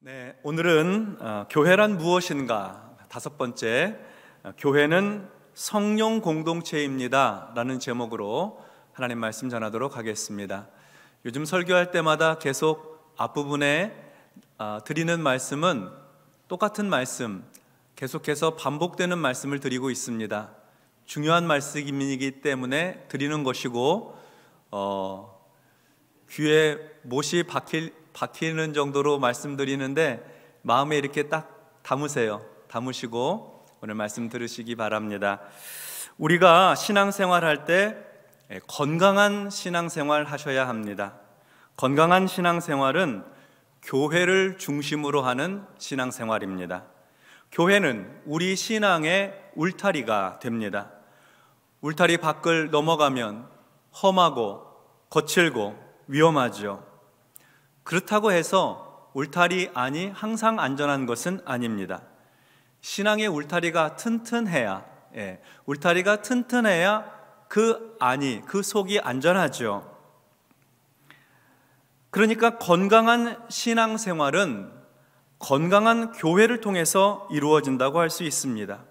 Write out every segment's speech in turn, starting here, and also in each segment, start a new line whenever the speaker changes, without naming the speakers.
네, 오늘은 교회란 무엇인가 다섯 번째 교회는 성령 공동체입니다 라는 제목으로 하나님 말씀 전하도록 하겠습니다. 요즘 설교할 때마다 계속 앞부분에 드리는 말씀은 똑같은 말씀, 계속해서 반복되는 말씀을 드리고 있습니다. 중요한 말씀이기 때문에 드리는 것이고 귀에 못이 박히는 정도로 말씀드리는데 마음에 이렇게 딱 담으세요. 담으시고 오늘 말씀 들으시기 바랍니다. 우리가 신앙생활할 때 건강한 신앙생활 하셔야 합니다. 건강한 신앙생활은 교회를 중심으로 하는 신앙생활입니다. 교회는 우리 신앙의 울타리가 됩니다. 울타리 밖을 넘어가면 험하고 거칠고 위험하죠. 그렇다고 해서 울타리 안이 항상 안전한 것은 아닙니다. 신앙의 울타리가 튼튼해야 울타리가 튼튼해야 그 안이, 그 속이 안전하죠. 그러니까 건강한 신앙생활은 건강한 교회를 통해서 이루어진다고 할 수 있습니다.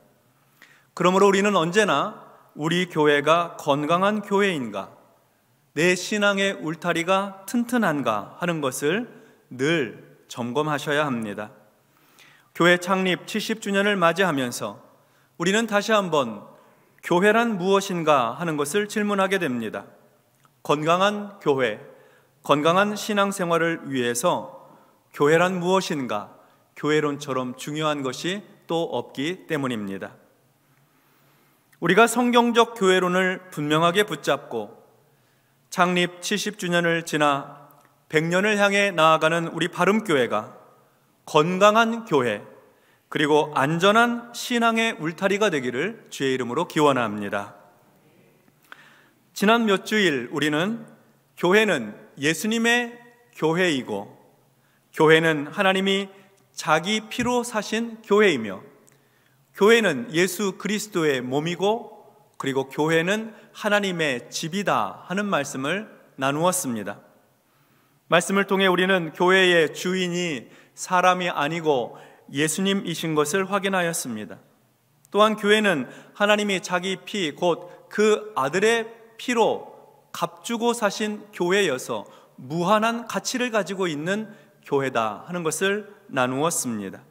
그러므로 우리는 언제나 우리 교회가 건강한 교회인가, 내 신앙의 울타리가 튼튼한가 하는 것을 늘 점검하셔야 합니다. 교회 창립 70주년을 맞이하면서 우리는 다시 한번 교회란 무엇인가 하는 것을 질문하게 됩니다. 건강한 교회, 건강한 신앙생활을 위해서 교회란 무엇인가, 교회론처럼 중요한 것이 또 없기 때문입니다. 우리가 성경적 교회론을 분명하게 붙잡고 창립 70주년을 지나 100년을 향해 나아가는 우리 바름교회가 건강한 교회 그리고 안전한 신앙의 울타리가 되기를 주의 이름으로 기원합니다. 지난 몇 주일 우리는 교회는 예수님의 교회이고 교회는 하나님이 자기 피로 사신 교회이며 교회는 예수 그리스도의 몸이고 그리고 교회는 하나님의 집이다 하는 말씀을 나누었습니다. 말씀을 통해 우리는 교회의 주인이 사람이 아니고 예수님이신 것을 확인하였습니다. 또한 교회는 하나님이 자기 피, 곧 그 아들의 피로 값주고 사신 교회여서 무한한 가치를 가지고 있는 교회다 하는 것을 나누었습니다.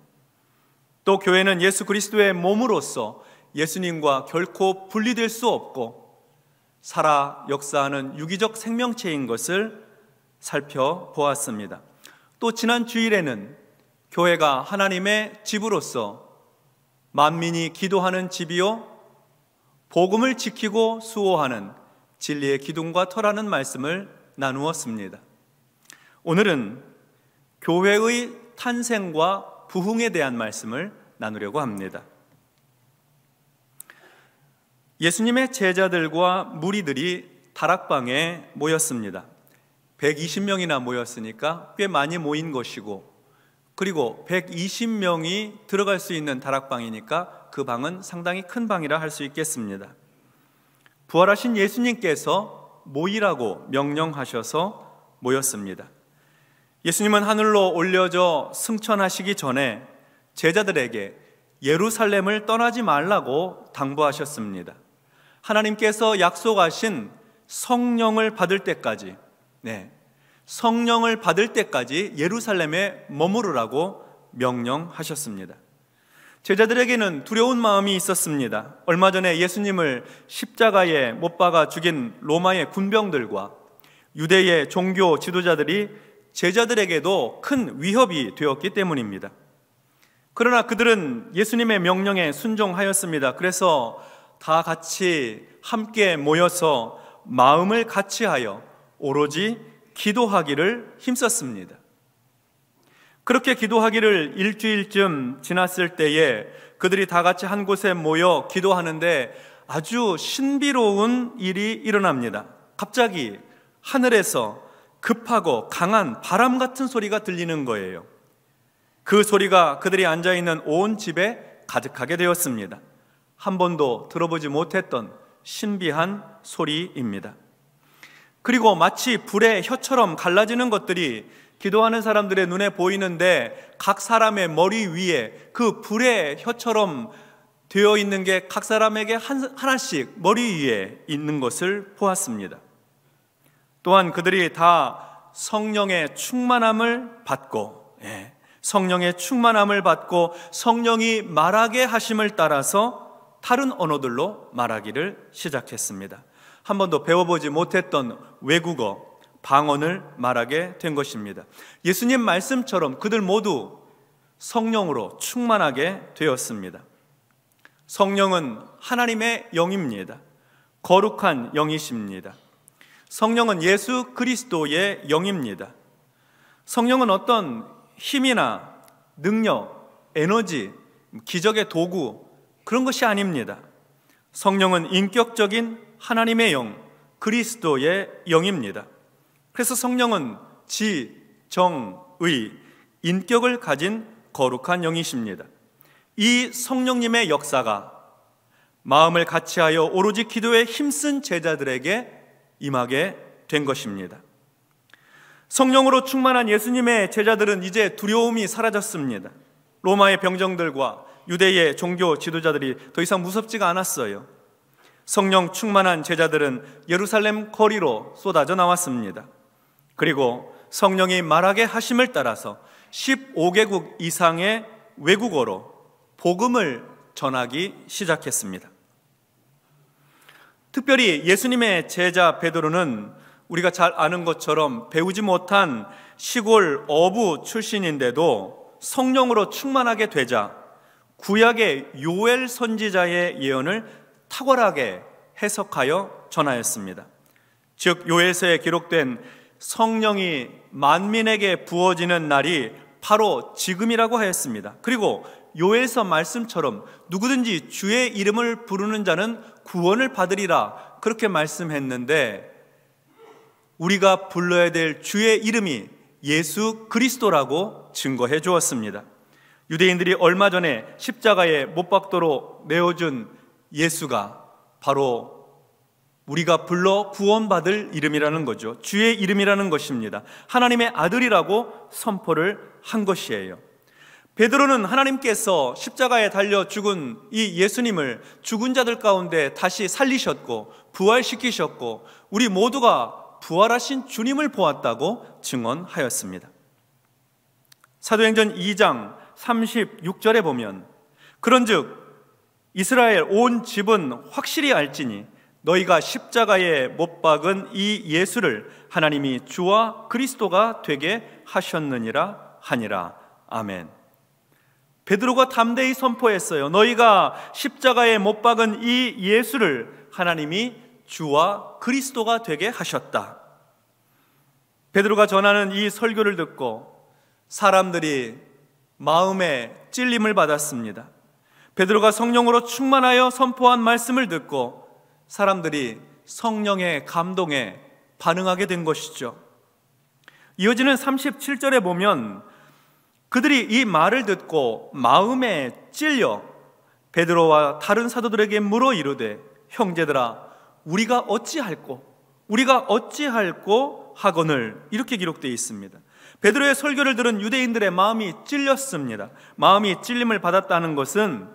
또 교회는 예수 그리스도의 몸으로서 예수님과 결코 분리될 수 없고 살아 역사하는 유기적 생명체인 것을 살펴보았습니다. 또 지난 주일에는 교회가 하나님의 집으로서 만민이 기도하는 집이요 복음을 지키고 수호하는 진리의 기둥과 터라는 말씀을 나누었습니다. 오늘은 교회의 탄생과 부흥에 대한 말씀을 나누려고 합니다. 예수님의 제자들과 무리들이 다락방에 모였습니다. 120명이나 모였으니까 꽤 많이 모인 것이고, 그리고 120명이 들어갈 수 있는 다락방이니까 그 방은 상당히 큰 방이라 할 수 있겠습니다. 부활하신 예수님께서 모이라고 명령하셔서 모였습니다. 예수님은 하늘로 올려져 승천하시기 전에 제자들에게 예루살렘을 떠나지 말라고 당부하셨습니다. 하나님께서 약속하신 성령을 받을 때까지, 성령을 받을 때까지 예루살렘에 머무르라고 명령하셨습니다. 제자들에게는 두려운 마음이 있었습니다. 얼마 전에 예수님을 십자가에 못 박아 죽인 로마의 군병들과 유대의 종교 지도자들이 제자들에게도 큰 위협이 되었기 때문입니다. 그러나 그들은 예수님의 명령에 순종하였습니다. 그래서 다 같이 함께 모여서 마음을 같이하여 오로지 기도하기를 힘썼습니다. 그렇게 기도하기를 일주일쯤 지났을 때에 그들이 다 같이 한 곳에 모여 기도하는데 아주 신비로운 일이 일어납니다. 갑자기 하늘에서 급하고 강한 바람 같은 소리가 들리는 거예요. 그 소리가 그들이 앉아있는 온 집에 가득하게 되었습니다. 한 번도 들어보지 못했던 신비한 소리입니다. 그리고 마치 불의 혀처럼 갈라지는 것들이 기도하는 사람들의 눈에 보이는데 각 사람의 머리 위에 그 불의 혀처럼 되어 있는 게 각 사람에게 하나씩 머리 위에 있는 것을 보았습니다. 또한 그들이 다 성령의 충만함을 받고, 성령의 충만함을 받고 성령이 말하게 하심을 따라서 다른 언어들로 말하기를 시작했습니다. 한 번도 배워보지 못했던 외국어, 방언을 말하게 된 것입니다. 예수님 말씀처럼 그들 모두 성령으로 충만하게 되었습니다. 성령은 하나님의 영입니다. 거룩한 영이십니다. 성령은 예수 그리스도의 영입니다. 성령은 어떤 힘이나 능력, 에너지, 기적의 도구, 그런 것이 아닙니다. 성령은 인격적인 하나님의 영, 그리스도의 영입니다. 그래서 성령은 지, 정, 의, 인격을 가진 거룩한 영이십니다. 이 성령님의 역사가 마음을 같이하여 오로지 기도에 힘쓴 제자들에게 임하게 된 것입니다. 성령으로 충만한 예수님의 제자들은 이제 두려움이 사라졌습니다. 로마의 병정들과 유대의 종교 지도자들이 더 이상 무섭지가 않았어요. 성령 충만한 제자들은 예루살렘 거리로 쏟아져 나왔습니다. 그리고 성령이 말하게 하심을 따라서 15개국 이상의 외국어로 복음을 전하기 시작했습니다. 특별히 예수님의 제자 베드로는 우리가 잘 아는 것처럼 배우지 못한 시골 어부 출신인데도 성령으로 충만하게 되자 구약의 요엘 선지자의 예언을 탁월하게 해석하여 전하였습니다. 즉 요엘서에 기록된 성령이 만민에게 부어지는 날이 바로 지금이라고 하였습니다. 그리고 요엘서 말씀처럼 누구든지 주의 이름을 부르는 자는 구원을 받으리라 그렇게 말씀했는데, 우리가 불러야 될 주의 이름이 예수 그리스도라고 증거해 주었습니다. 유대인들이 얼마 전에 십자가에 못 박도록 내어준 예수가 바로 우리가 불러 구원받을 이름이라는 거죠. 주의 이름이라는 것입니다. 하나님의 아들이라고 선포를 한 것이에요. 베드로는 하나님께서 십자가에 달려 죽은 이 예수님을 죽은 자들 가운데 다시 살리셨고 부활시키셨고 우리 모두가 부활하신 주님을 보았다고 증언하였습니다. 사도행전 2장 36절에 보면 그런즉 이스라엘 온 집은 확실히 알지니 너희가 십자가에 못 박은 이 예수를 하나님이 주와 그리스도가 되게 하셨느니라 하니라. 아멘. 베드로가 담대히 선포했어요. 너희가 십자가에 못 박은 이 예수를 하나님이 주와 그리스도가 되게 하셨다. 베드로가 전하는 이 설교를 듣고 사람들이 마음에 찔림을 받았습니다. 베드로가 성령으로 충만하여 선포한 말씀을 듣고 사람들이 성령의 감동에 반응하게 된 것이죠. 이어지는 37절에 보면 그들이 이 말을 듣고 마음에 찔려 베드로와 다른 사도들에게 물어 이르되 형제들아 우리가 어찌할꼬 하거늘, 이렇게 기록되어 있습니다. 베드로의 설교를 들은 유대인들의 마음이 찔렸습니다. 마음이 찔림을 받았다는 것은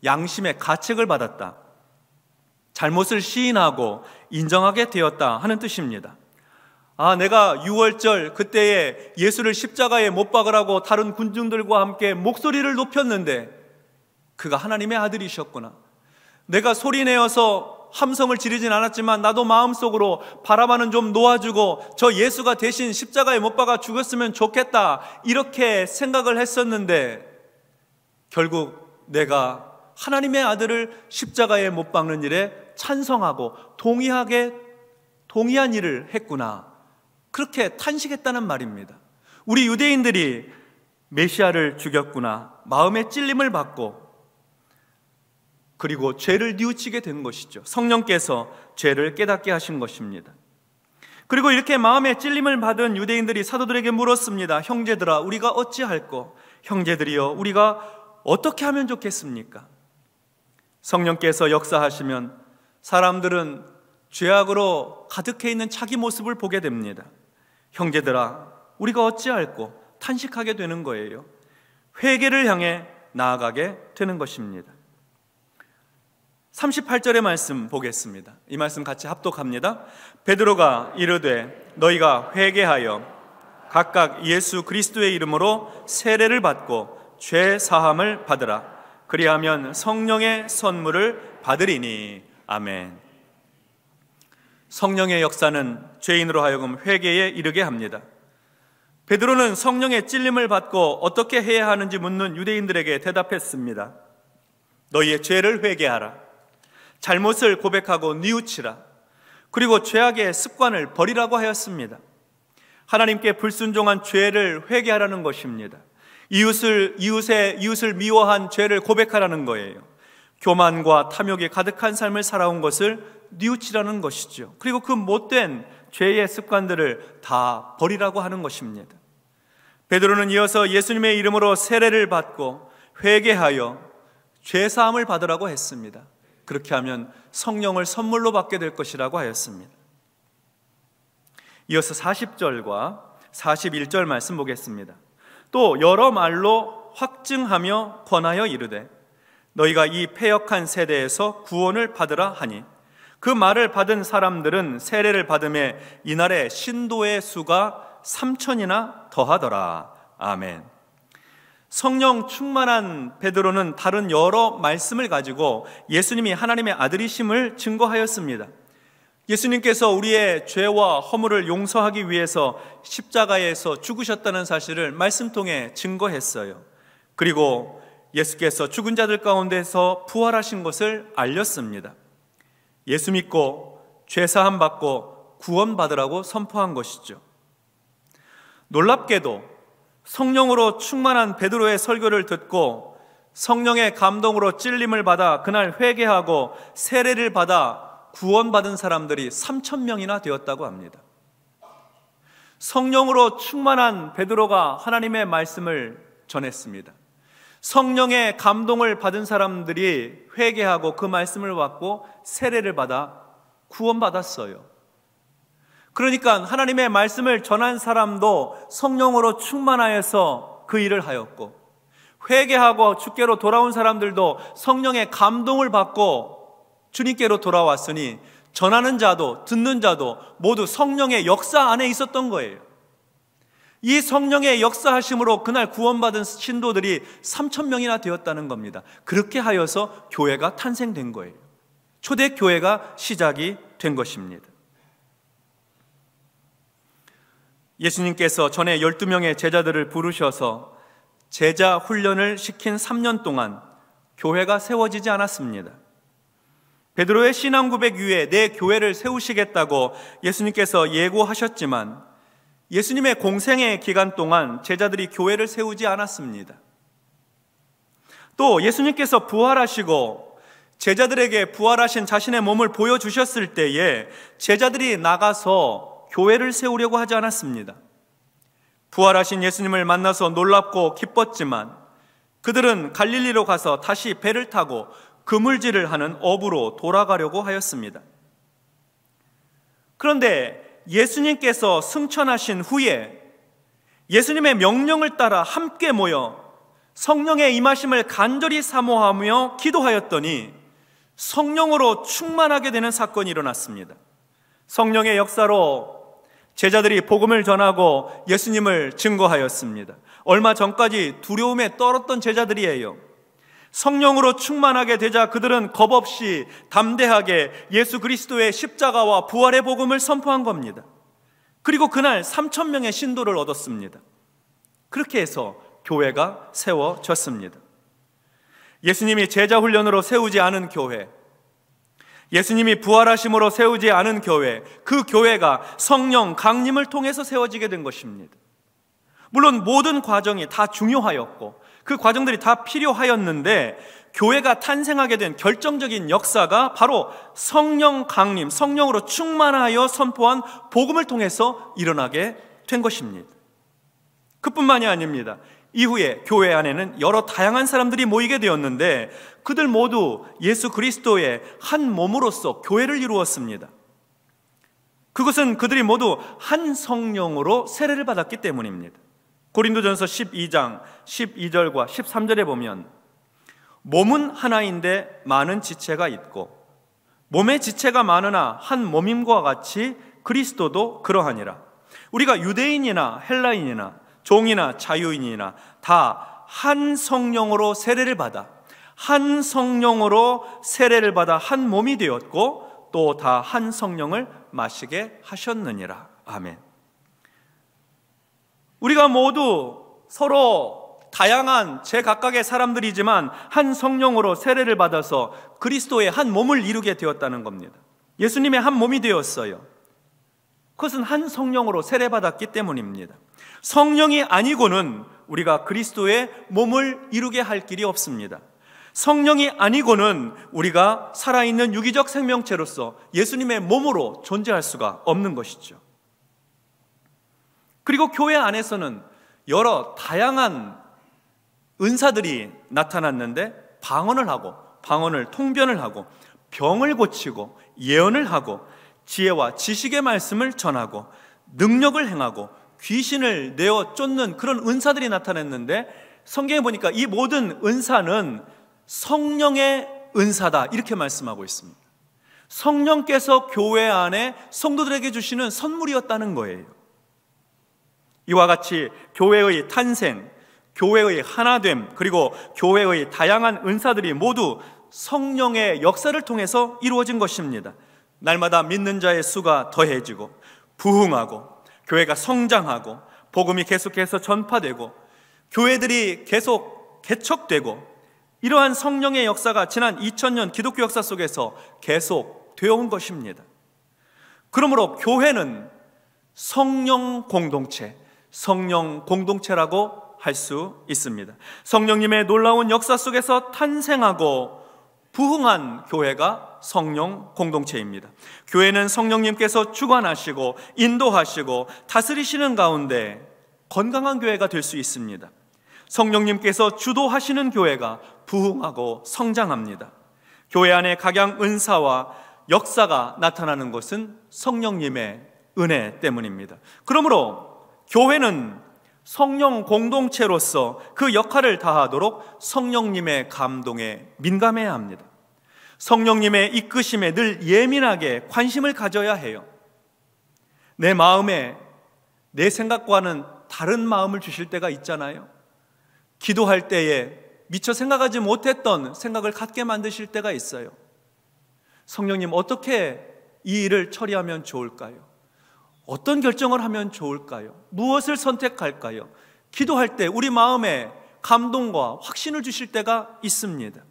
양심의 가책을 받았다, 잘못을 시인하고 인정하게 되었다 하는 뜻입니다. 내가 6월절 그때에 예수를 십자가에 못 박으라고 다른 군중들과 함께 목소리를 높였는데 그가 하나님의 아들이셨구나. 내가 소리내어서 함성을 지르진 않았지만 나도 마음속으로 바라바는 좀 놓아주고 저 예수가 대신 십자가에 못 박아 죽었으면 좋겠다, 이렇게 생각을 했었는데 결국 내가 하나님의 아들을 십자가에 못 박는 일에 찬성하고 동의한 일을 했구나, 그렇게 탄식했다는 말입니다. 우리 유대인들이 메시아를 죽였구나, 마음의 찔림을 받고 그리고 죄를 뉘우치게 된 것이죠. 성령께서 죄를 깨닫게 하신 것입니다. 그리고 이렇게 마음의 찔림을 받은 유대인들이 사도들에게 물었습니다. 형제들아 우리가 어찌할꼬? 형제들이여 우리가 어떻게 하면 좋겠습니까? 성령께서 역사하시면 사람들은 죄악으로 가득해 있는 자기 모습을 보게 됩니다. 형제들아 우리가 어찌할꼬 탄식하게 되는 거예요. 회개를 향해 나아가게 되는 것입니다. 38절의 말씀 보겠습니다. 이 말씀 같이 합독합니다. 베드로가 이르되 너희가 회개하여 각각 예수 그리스도의 이름으로 세례를 받고 죄 사함을 받으라. 그리하면 성령의 선물을 받으리니. 아멘. 성령의 역사는 죄인으로 하여금 회개에 이르게 합니다. 베드로는 성령의 찔림을 받고 어떻게 해야 하는지 묻는 유대인들에게 대답했습니다. 너희의 죄를 회개하라. 잘못을 고백하고 뉘우치라. 그리고 죄악의 습관을 버리라고 하였습니다. 하나님께 불순종한 죄를 회개하라는 것입니다. 이웃을 미워한 죄를 고백하라는 거예요. 교만과 탐욕이 가득한 삶을 살아온 것을 뉘우치라는 것이죠. 그리고 그 못된 죄의 습관들을 다 버리라고 하는 것입니다. 베드로는 이어서 예수님의 이름으로 세례를 받고 회개하여 죄사함을 받으라고 했습니다. 그렇게 하면 성령을 선물로 받게 될 것이라고 하였습니다. 이어서 40절과 41절 말씀 보겠습니다. 또 여러 말로 확증하며 권하여 이르되 너희가 이 패역한 세대에서 구원을 받으라 하니 그 말을 받은 사람들은 세례를 받음에 이날에 신도의 수가 3,000이나 더하더라. 아멘. 성령 충만한 베드로는 다른 여러 말씀을 가지고 예수님이 하나님의 아들이심을 증거하였습니다. 예수님께서 우리의 죄와 허물을 용서하기 위해서 십자가에서 죽으셨다는 사실을 말씀 통해 증거했어요. 그리고 예수께서 죽은 자들 가운데서 부활하신 것을 알렸습니다. 예수 믿고 죄사함 받고 구원받으라고 선포한 것이죠. 놀랍게도 성령으로 충만한 베드로의 설교를 듣고 성령의 감동으로 찔림을 받아 그날 회개하고 세례를 받아 구원받은 사람들이 3,000명이나 되었다고 합니다. 성령으로 충만한 베드로가 하나님의 말씀을 전했습니다. 성령의 감동을 받은 사람들이 회개하고 그 말씀을 받고 세례를 받아 구원받았어요. 그러니까 하나님의 말씀을 전한 사람도 성령으로 충만하여서 그 일을 하였고, 회개하고 주께로 돌아온 사람들도 성령의 감동을 받고 주님께로 돌아왔으니 전하는 자도 듣는 자도 모두 성령의 역사 안에 있었던 거예요. 이 성령의 역사하심으로 그날 구원받은 신도들이 3,000명이나 되었다는 겁니다. 그렇게 하여서 교회가 탄생된 거예요. 초대교회가 시작이 된 것입니다. 예수님께서 전에 12명의 제자들을 부르셔서 제자 훈련을 시킨 3년 동안 교회가 세워지지 않았습니다. 베드로의 신앙 고백 위에 내 교회를 세우시겠다고 예수님께서 예고하셨지만 예수님의 공생의 기간 동안 제자들이 교회를 세우지 않았습니다. 또 예수님께서 부활하시고 제자들에게 부활하신 자신의 몸을 보여주셨을 때에 제자들이 나가서 교회를 세우려고 하지 않았습니다. 부활하신 예수님을 만나서 놀랍고 기뻤지만 그들은 갈릴리로 가서 다시 배를 타고 그물질을 하는 어부로 돌아가려고 하였습니다. 그런데 예수님께서 승천하신 후에 예수님의 명령을 따라 함께 모여 성령의 임하심을 간절히 사모하며 기도하였더니 성령으로 충만하게 되는 사건이 일어났습니다. 성령의 역사로 제자들이 복음을 전하고 예수님을 증거하였습니다. 얼마 전까지 두려움에 떨었던 제자들이에요. 성령으로 충만하게 되자 그들은 겁없이 담대하게 예수 그리스도의 십자가와 부활의 복음을 선포한 겁니다. 그리고 그날 3,000명의 신도를 얻었습니다. 그렇게 해서 교회가 세워졌습니다. 예수님이 제자 훈련으로 세우지 않은 교회, 예수님이 부활하심으로 세우지 않은 교회, 그 교회가 성령 강림을 통해서 세워지게 된 것입니다. 물론 모든 과정이 다 중요하였고 그 과정들이 다 필요하였는데 교회가 탄생하게 된 결정적인 역사가 바로 성령 강림, 성령으로 충만하여 선포한 복음을 통해서 일어나게 된 것입니다. 그뿐만이 아닙니다. 이후에 교회 안에는 여러 다양한 사람들이 모이게 되었는데 그들 모두 예수 그리스도의 한 몸으로서 교회를 이루었습니다. 그것은 그들이 모두 한 성령으로 세례를 받았기 때문입니다. 고린도전서 12장 12절과 13절에 보면 몸은 하나인데 많은 지체가 있고 몸의 지체가 많으나 한 몸임과 같이 그리스도도 그러하니라. 우리가 유대인이나 헬라인이나 종이나 자유인이나 다 한 성령으로 세례를 받아 한 성령으로 세례를 받아 한 몸이 되었고 또 다 한 성령을 마시게 하셨느니라. 아멘. 우리가 모두 서로 다양한 제각각의 사람들이지만 한 성령으로 세례를 받아서 그리스도의 한 몸을 이루게 되었다는 겁니다. 예수님의 한 몸이 되었어요. 그것은 한 성령으로 세례받았기 때문입니다. 성령이 아니고는 우리가 그리스도의 몸을 이루게 할 길이 없습니다. 성령이 아니고는 우리가 살아있는 유기적 생명체로서 예수님의 몸으로 존재할 수가 없는 것이죠. 그리고 교회 안에서는 여러 다양한 은사들이 나타났는데 방언을 하고 방언을 통변을 하고 병을 고치고 예언을 하고 지혜와 지식의 말씀을 전하고 능력을 행하고 귀신을 내어 쫓는 그런 은사들이 나타났는데 성경에 보니까 이 모든 은사는 성령의 은사다 이렇게 말씀하고 있습니다. 성령께서 교회 안에 성도들에게 주시는 선물이었다는 거예요. 이와 같이 교회의 탄생, 교회의 하나됨, 그리고 교회의 다양한 은사들이 모두 성령의 역사를 통해서 이루어진 것입니다. 날마다 믿는 자의 수가 더해지고 부흥하고 교회가 성장하고 복음이 계속해서 전파되고 교회들이 계속 개척되고 이러한 성령의 역사가 지난 2000년 기독교 역사 속에서 계속 되어온 것입니다. 그러므로 교회는 성령 공동체라고 할 수 있습니다. 성령님의 놀라운 역사 속에서 탄생하고 부흥한 교회가 성령 공동체입니다. 교회는 성령님께서 주관하시고 인도하시고 다스리시는 가운데 건강한 교회가 될 수 있습니다. 성령님께서 주도하시는 교회가 부흥하고 성장합니다. 교회 안에 각양 은사와 역사가 나타나는 것은 성령님의 은혜 때문입니다. 그러므로 교회는 성령 공동체로서 그 역할을 다하도록 성령님의 감동에 민감해야 합니다. 성령님의 이끄심에 늘 예민하게 관심을 가져야 해요. 내 마음에 내 생각과는 다른 마음을 주실 때가 있잖아요. 기도할 때에 미처 생각하지 못했던 생각을 갖게 만드실 때가 있어요. 성령님, 어떻게 이 일을 처리하면 좋을까요? 어떤 결정을 하면 좋을까요? 무엇을 선택할까요? 기도할 때 우리 마음에 감동과 확신을 주실 때가 있습니다.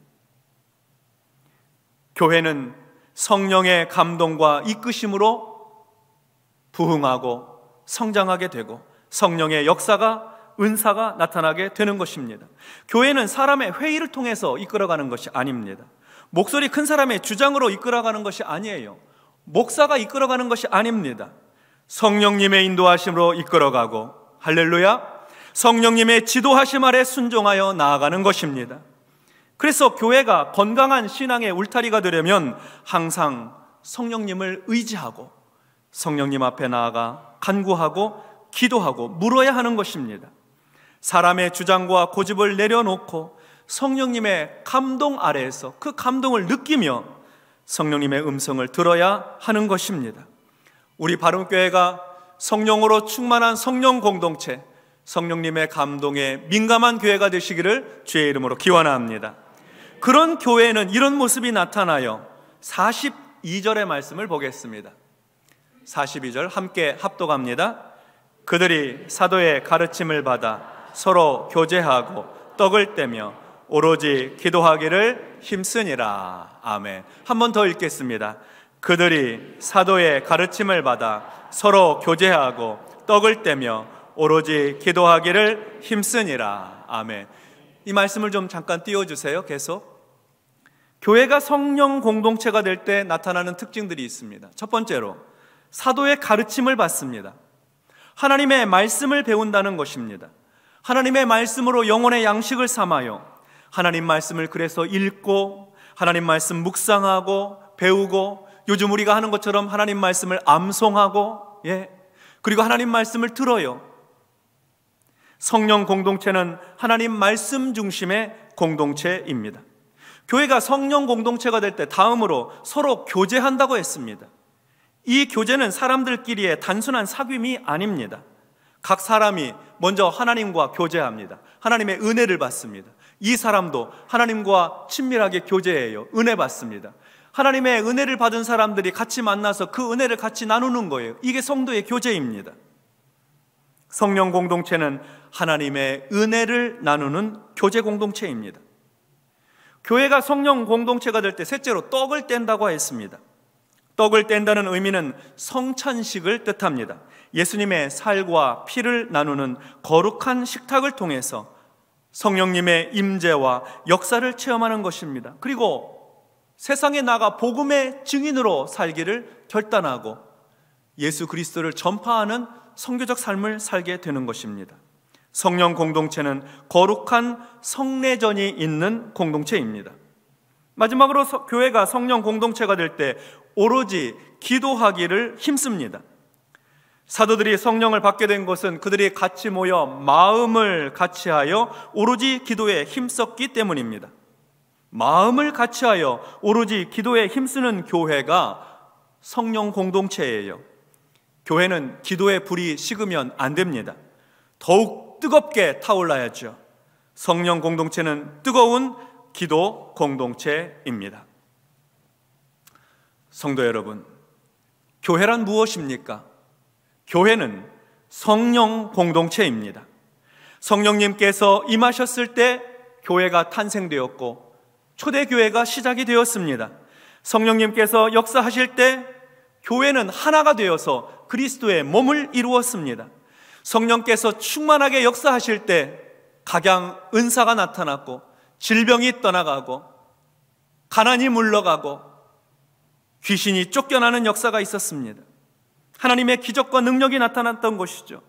교회는 성령의 감동과 이끄심으로 부흥하고 성장하게 되고 성령의 역사가 은사가 나타나게 되는 것입니다. 교회는 사람의 회의를 통해서 이끌어가는 것이 아닙니다. 목소리 큰 사람의 주장으로 이끌어가는 것이 아니에요. 목사가 이끌어가는 것이 아닙니다. 성령님의 인도하심으로 이끌어가고, 할렐루야, 성령님의 지도하심 아래 순종하여 나아가는 것입니다. 그래서 교회가 건강한 신앙의 울타리가 되려면 항상 성령님을 의지하고 성령님 앞에 나아가 간구하고 기도하고 물어야 하는 것입니다. 사람의 주장과 고집을 내려놓고 성령님의 감동 아래에서 그 감동을 느끼며 성령님의 음성을 들어야 하는 것입니다. 우리 바른교회가 성령으로 충만한 성령 공동체, 성령님의 감동에 민감한 교회가 되시기를 주의 이름으로 기원합니다. 그런 교회에는 이런 모습이 나타나요. 42절의 말씀을 보겠습니다. 42절 함께 합독합니다. 그들이 사도의 가르침을 받아 서로 교제하고 떡을 떼며 오로지 기도하기를 힘쓰니라. 아멘. 한 번 더 읽겠습니다. 그들이 사도의 가르침을 받아 서로 교제하고 떡을 떼며 오로지 기도하기를 힘쓰니라. 아멘. 이 말씀을 좀 잠깐 띄워주세요. 계속. 교회가 성령 공동체가 될 때 나타나는 특징들이 있습니다. 첫 번째로 사도의 가르침을 받습니다. 하나님의 말씀을 배운다는 것입니다. 하나님의 말씀으로 영혼의 양식을 삼아요. 하나님 말씀을 그래서 읽고 하나님 말씀 묵상하고 배우고 요즘 우리가 하는 것처럼 하나님 말씀을 암송하고, 그리고 하나님 말씀을 들어요. 성령 공동체는 하나님 말씀 중심의 공동체입니다. 교회가 성령 공동체가 될 때 다음으로 서로 교제한다고 했습니다. 이 교제는 사람들끼리의 단순한 사귐이 아닙니다. 각 사람이 먼저 하나님과 교제합니다. 하나님의 은혜를 받습니다. 이 사람도 하나님과 친밀하게 교제해요. 은혜 받습니다. 하나님의 은혜를 받은 사람들이 같이 만나서 그 은혜를 같이 나누는 거예요. 이게 성도의 교제입니다. 성령 공동체는 하나님의 은혜를 나누는 교제 공동체입니다. 교회가 성령 공동체가 될 때 셋째로 떡을 뗀다고 했습니다. 떡을 뗀다는 의미는 성찬식을 뜻합니다. 예수님의 살과 피를 나누는 거룩한 식탁을 통해서 성령님의 임재와 역사를 체험하는 것입니다. 그리고 세상에 나가 복음의 증인으로 살기를 결단하고 예수 그리스도를 전파하는 선교적 삶을 살게 되는 것입니다. 성령 공동체는 거룩한 성례전이 있는 공동체입니다. 마지막으로 교회가 성령 공동체가 될 때 오로지 기도하기를 힘씁니다. 사도들이 성령을 받게 된 것은 그들이 같이 모여 마음을 같이하여 오로지 기도에 힘썼기 때문입니다. 마음을 같이하여 오로지 기도에 힘쓰는 교회가 성령 공동체예요. 교회는 기도의 불이 식으면 안 됩니다. 더욱 뜨겁게 타올라야죠. 성령 공동체는 뜨거운 기도 공동체입니다. 성도 여러분, 교회란 무엇입니까? 교회는 성령 공동체입니다. 성령님께서 임하셨을 때 교회가 탄생되었고 초대교회가 시작이 되었습니다. 성령님께서 역사하실 때 교회는 하나가 되어서 그리스도의 몸을 이루었습니다. 성령께서 충만하게 역사하실 때 각양 은사가 나타났고 질병이 떠나가고 가난이 물러가고 귀신이 쫓겨나는 역사가 있었습니다. 하나님의 기적과 능력이 나타났던 것이죠.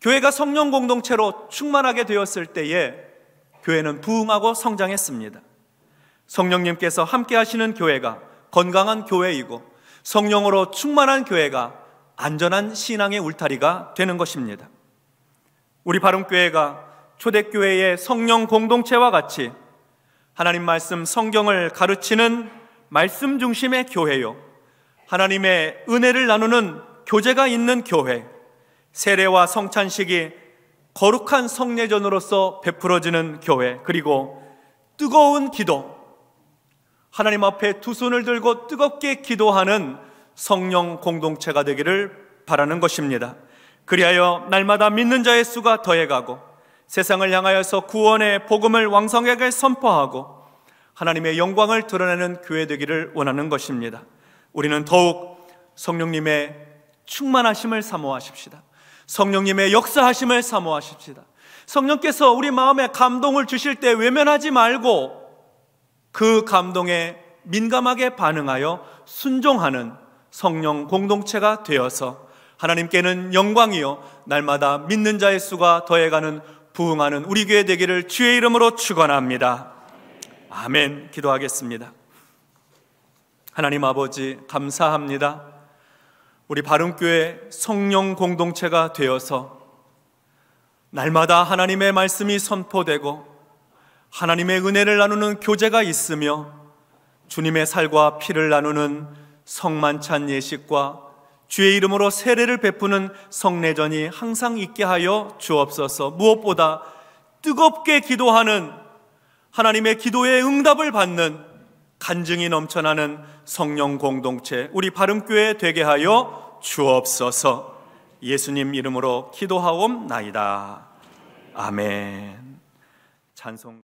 교회가 성령 공동체로 충만하게 되었을 때에 교회는 부흥하고 성장했습니다. 성령님께서 함께 하시는 교회가 건강한 교회이고 성령으로 충만한 교회가 안전한 신앙의 울타리가 되는 것입니다. 우리 바른교회가 초대교회의 성령 공동체와 같이 하나님 말씀 성경을 가르치는 말씀 중심의 교회요, 하나님의 은혜를 나누는 교제가 있는 교회, 세례와 성찬식이 거룩한 성례전으로서 베풀어지는 교회, 그리고 뜨거운 기도, 하나님 앞에 두 손을 들고 뜨겁게 기도하는 성령 공동체가 되기를 바라는 것입니다. 그리하여 날마다 믿는 자의 수가 더해가고 세상을 향하여서 구원의 복음을 왕성하게 선포하고 하나님의 영광을 드러내는 교회 되기를 원하는 것입니다. 우리는 더욱 성령님의 충만하심을 사모하십시다. 성령님의 역사하심을 사모하십시다. 성령께서 우리 마음에 감동을 주실 때 외면하지 말고 그 감동에 민감하게 반응하여 순종하는 성령 공동체가 되어서 하나님께는 영광이요 날마다 믿는 자의 수가 더해가는 부흥하는 우리 교회 되기를 주의 이름으로 축원합니다. 아멘. 기도하겠습니다. 하나님 아버지, 감사합니다. 우리 바른교회 성령 공동체가 되어서 날마다 하나님의 말씀이 선포되고 하나님의 은혜를 나누는 교제가 있으며 주님의 살과 피를 나누는 성만찬 예식과 주의 이름으로 세례를 베푸는 성례전이 항상 있게 하여 주옵소서. 무엇보다 뜨겁게 기도하는 하나님의 기도에 응답을 받는 간증이 넘쳐나는 성령 공동체 우리 바른교회 되게 하여 주옵소서. 예수님 이름으로 기도하옵나이다. 아멘. 찬송.